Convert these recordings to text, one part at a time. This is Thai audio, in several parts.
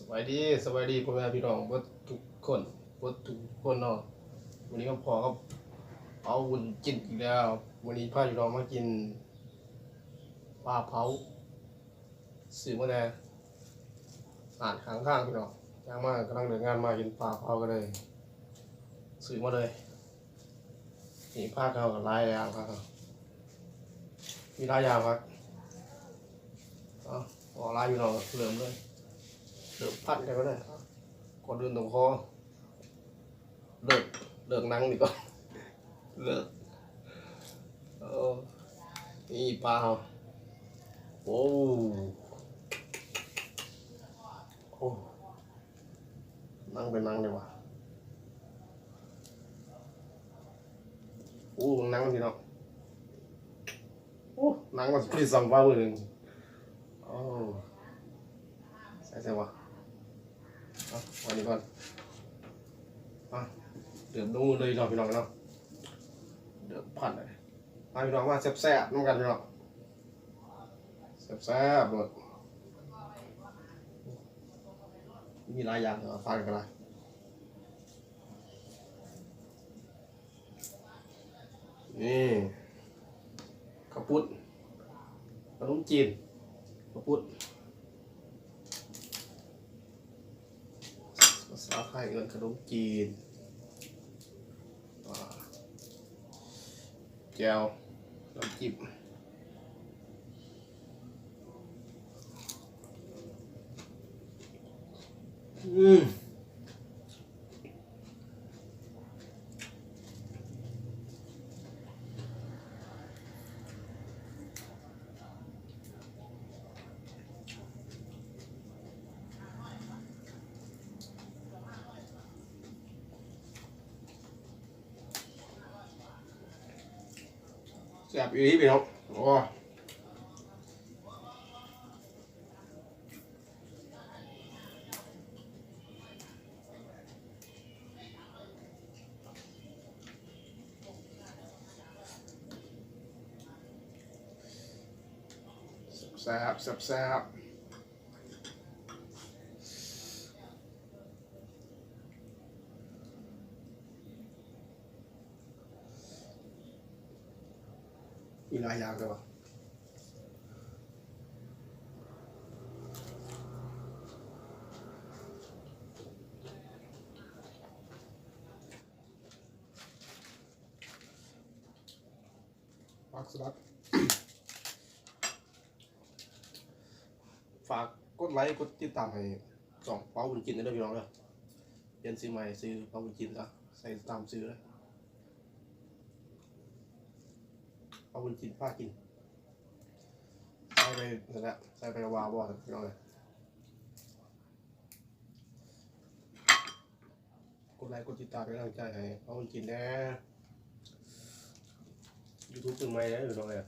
สวัสดีสวัสดีพ่อแม่พี่น้องเบิดทุกคนเบิดทุกคนเนาะวันนี้ก็พอก็เอาวุ้นกินอีกแล้ววันนี้พาพี่น้องมากินปลาเผาซื้อมาแน่อ่านข้างๆพี่น้องย่างมากกำลังเดินงานมากินปลาเผากันเลยซื้อมาเลยนี่ผ้าเขากับลายยางครับมีลายยางครับอ๋อลายพี่น้องเหลื่อมเลยเหลื่อมพัดกันก็ได้ก่อนเดินตรงคอเลิกนั่งดีกว่าเลิกนี่ปลาโอ้โอ้นั่งไปนั่งเลยว่ะโอ้นั่งพี่น้องโอ้นั่งมาพี่สั่งปลาเลยโอ้ใส่วะวันนี้ก่อนเดือดดูเลยพี่น้องเนาะเดือดพันเลยพี่น้องว่าแซ่บๆน้ำกันพี่น้องแซ่บๆหมดมีหลายอย่างฟังกันเลยนี่ข้าวปุ้นขนมจีนข้าวปุ้นภาษาไทยเอิ้นขนมจีนแจ่วน้ำจิ้มแซ่บอีพี่น้องโอ้แซ่บมีหลายอย่างเลยวะผักสลัดฝากกดไลค์กดติดตามให้ส่องเป้าบุญกินได้ด้วยพี่น้องเลยเปลี่ยนซื้อใหม่ซื้อเป้าบุญกินซะใส่ตามซื้อเลยเป้าบุญกินผ้ากินใส่ไปนั่นแหละใส่ไปวาบอดพี่น้องเลยกดไลค์กดติดตามเป็นกำลังใจให้เป้าบุญกินนะYouTube เป็นไหมนะพี่น้องเลย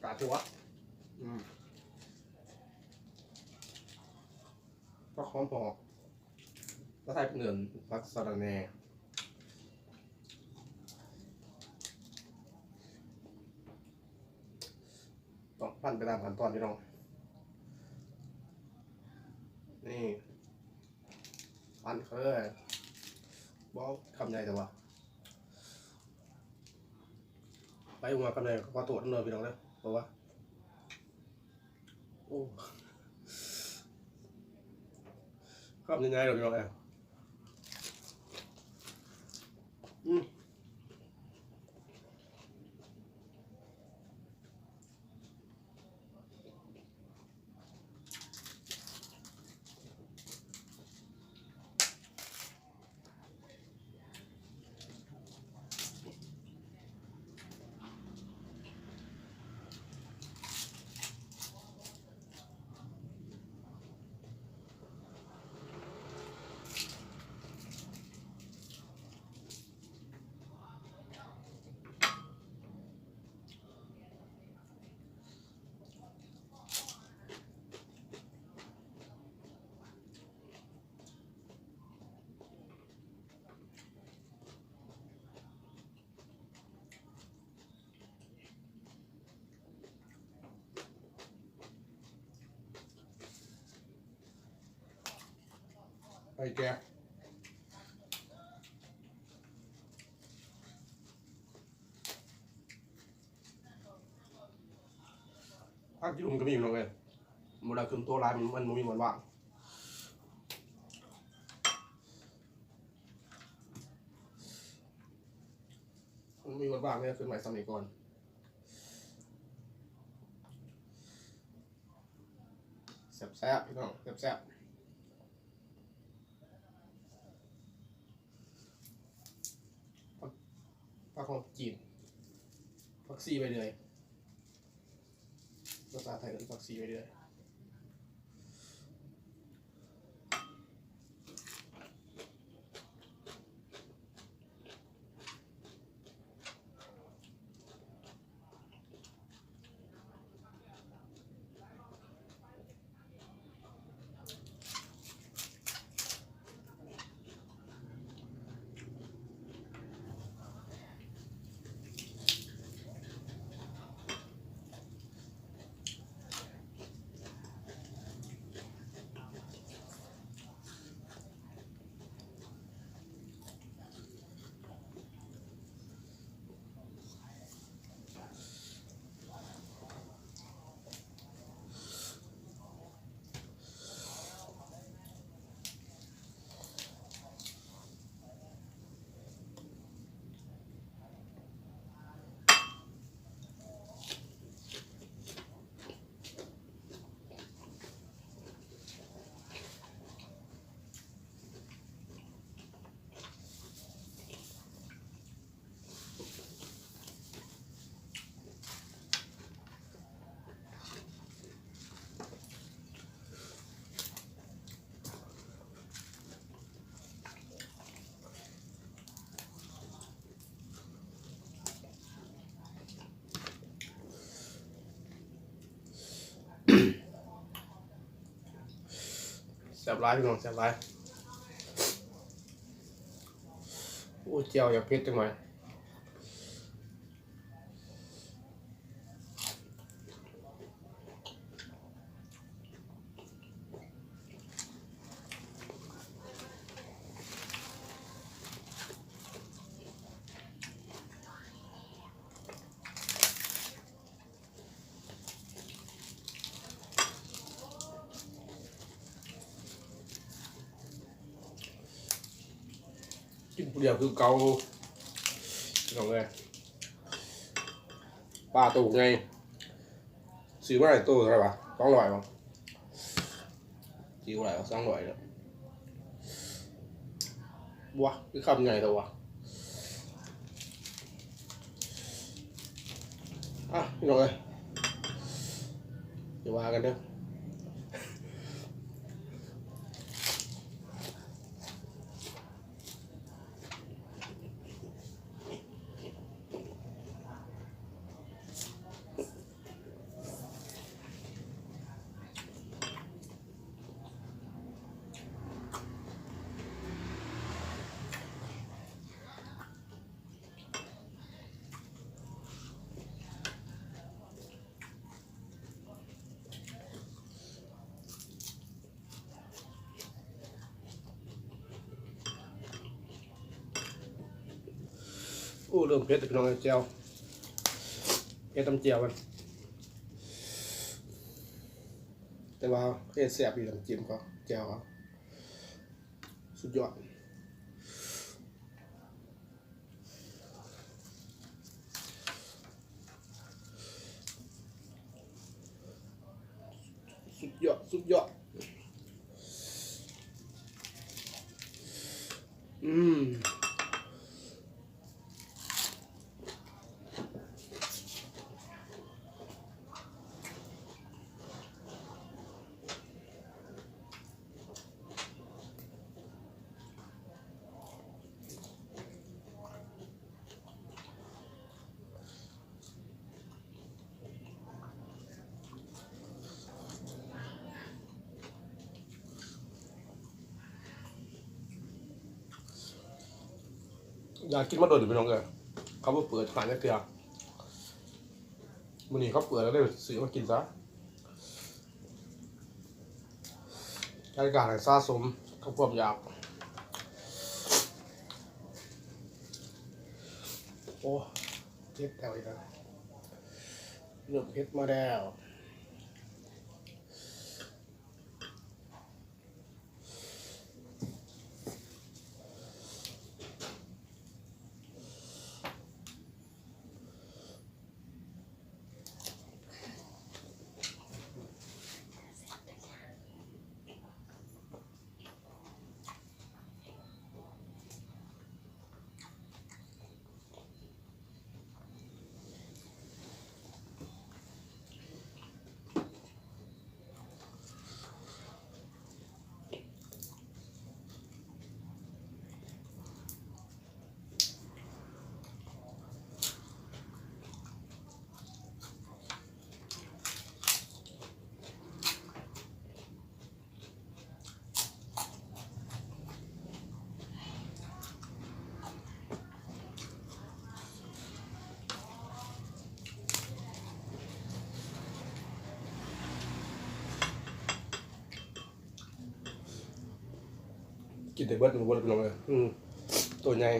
กาดชัวก็หอมหอมแล้วใส่เป็นเนื้อผักสะระแหน่ต้องปั้นไปตามขั้นตอนพี่น้องนี่ปั้นเขาเลยบอกคำใหญ่แต่ว่าไปมาคำใหญ่ก็ตัวนั่นเลยพี่น้องเลยเพราะว่าโอ้คำยังไงเราพี่น้องเลย ไอ้แกถ้ากินมันก็มีมันเลยเวลาขึ้นตัวร้ายมันมีหวานว่างมันมีหวานว่างเนี่ยขึ้นใหม่สมัยก่อนแซ่บๆพี่น้องแซ่บๆผักของจีนผักซีไปเลยภาษาไทยเป็นผักซีไปเลยแซ่บร้ายพี่น้องแซ่บร้ายโอ้เจียวอย่าเผ็ดจังหน่อยกินผู้เดียวคือเกาพี่น้องเลยปลาตูไงซื้อมาไหนตู้เท่าไหร่ปะ200มั้งกี่เท่าไหร่200เนี่ยว้าคือคำใหญ่ตัววะอ่ะพี่น้องเลยเดี๋ยวว่ากันเด้อโอ้เริ่มเผ็ดพี่น้องเลยเจียวเผ็ดตำเจียวกันแต่ว่าเผ็ดแซ่บอยู่น้ำจิ้มก็เจียวก็สุดยอดสุดยอดอยากกินมาโดนหรือไม่น้องเอ๋ยเขาเปิดขายในเตียงวันนี้เขาเปิดแล้วได้ซื้อมากินซะรายการสะสมกับความอยาก โอ้เผ็ดแล้วอีกแล้วเริ่มเผ็ดมาแล้วกินแต่เบิดหนูเบิดไปลงเลยตัวใหญ่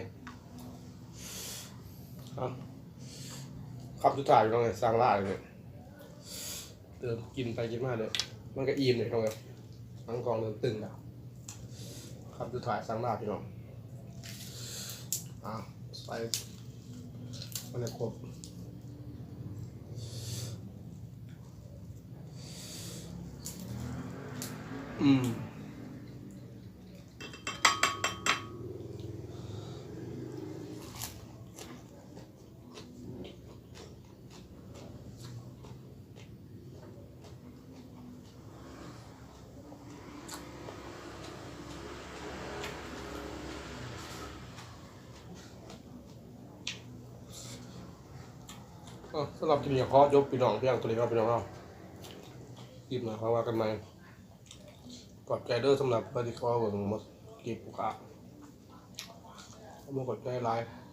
ขับสุดท้ายไปลงเลยสร้างล่าเลยเติมกินไปกินมาเลยมันก็อิ่มเลยลงเลยทั้งกองเดินตึงแล้วขับสุดท้ายสร้างล่าพี่น้องใส่มันเลยครบสำหรับคลิปนี้ขอยกพี่น้องเพียงตัวนี้ครับพี่น้องเราคลิปหน้าเขาว่ากันใหม่กดใจเด้อสำหรับเพื่อนที่เขาเบิ่งหมดคลิปกูครับขอบคุณกดใจไลค์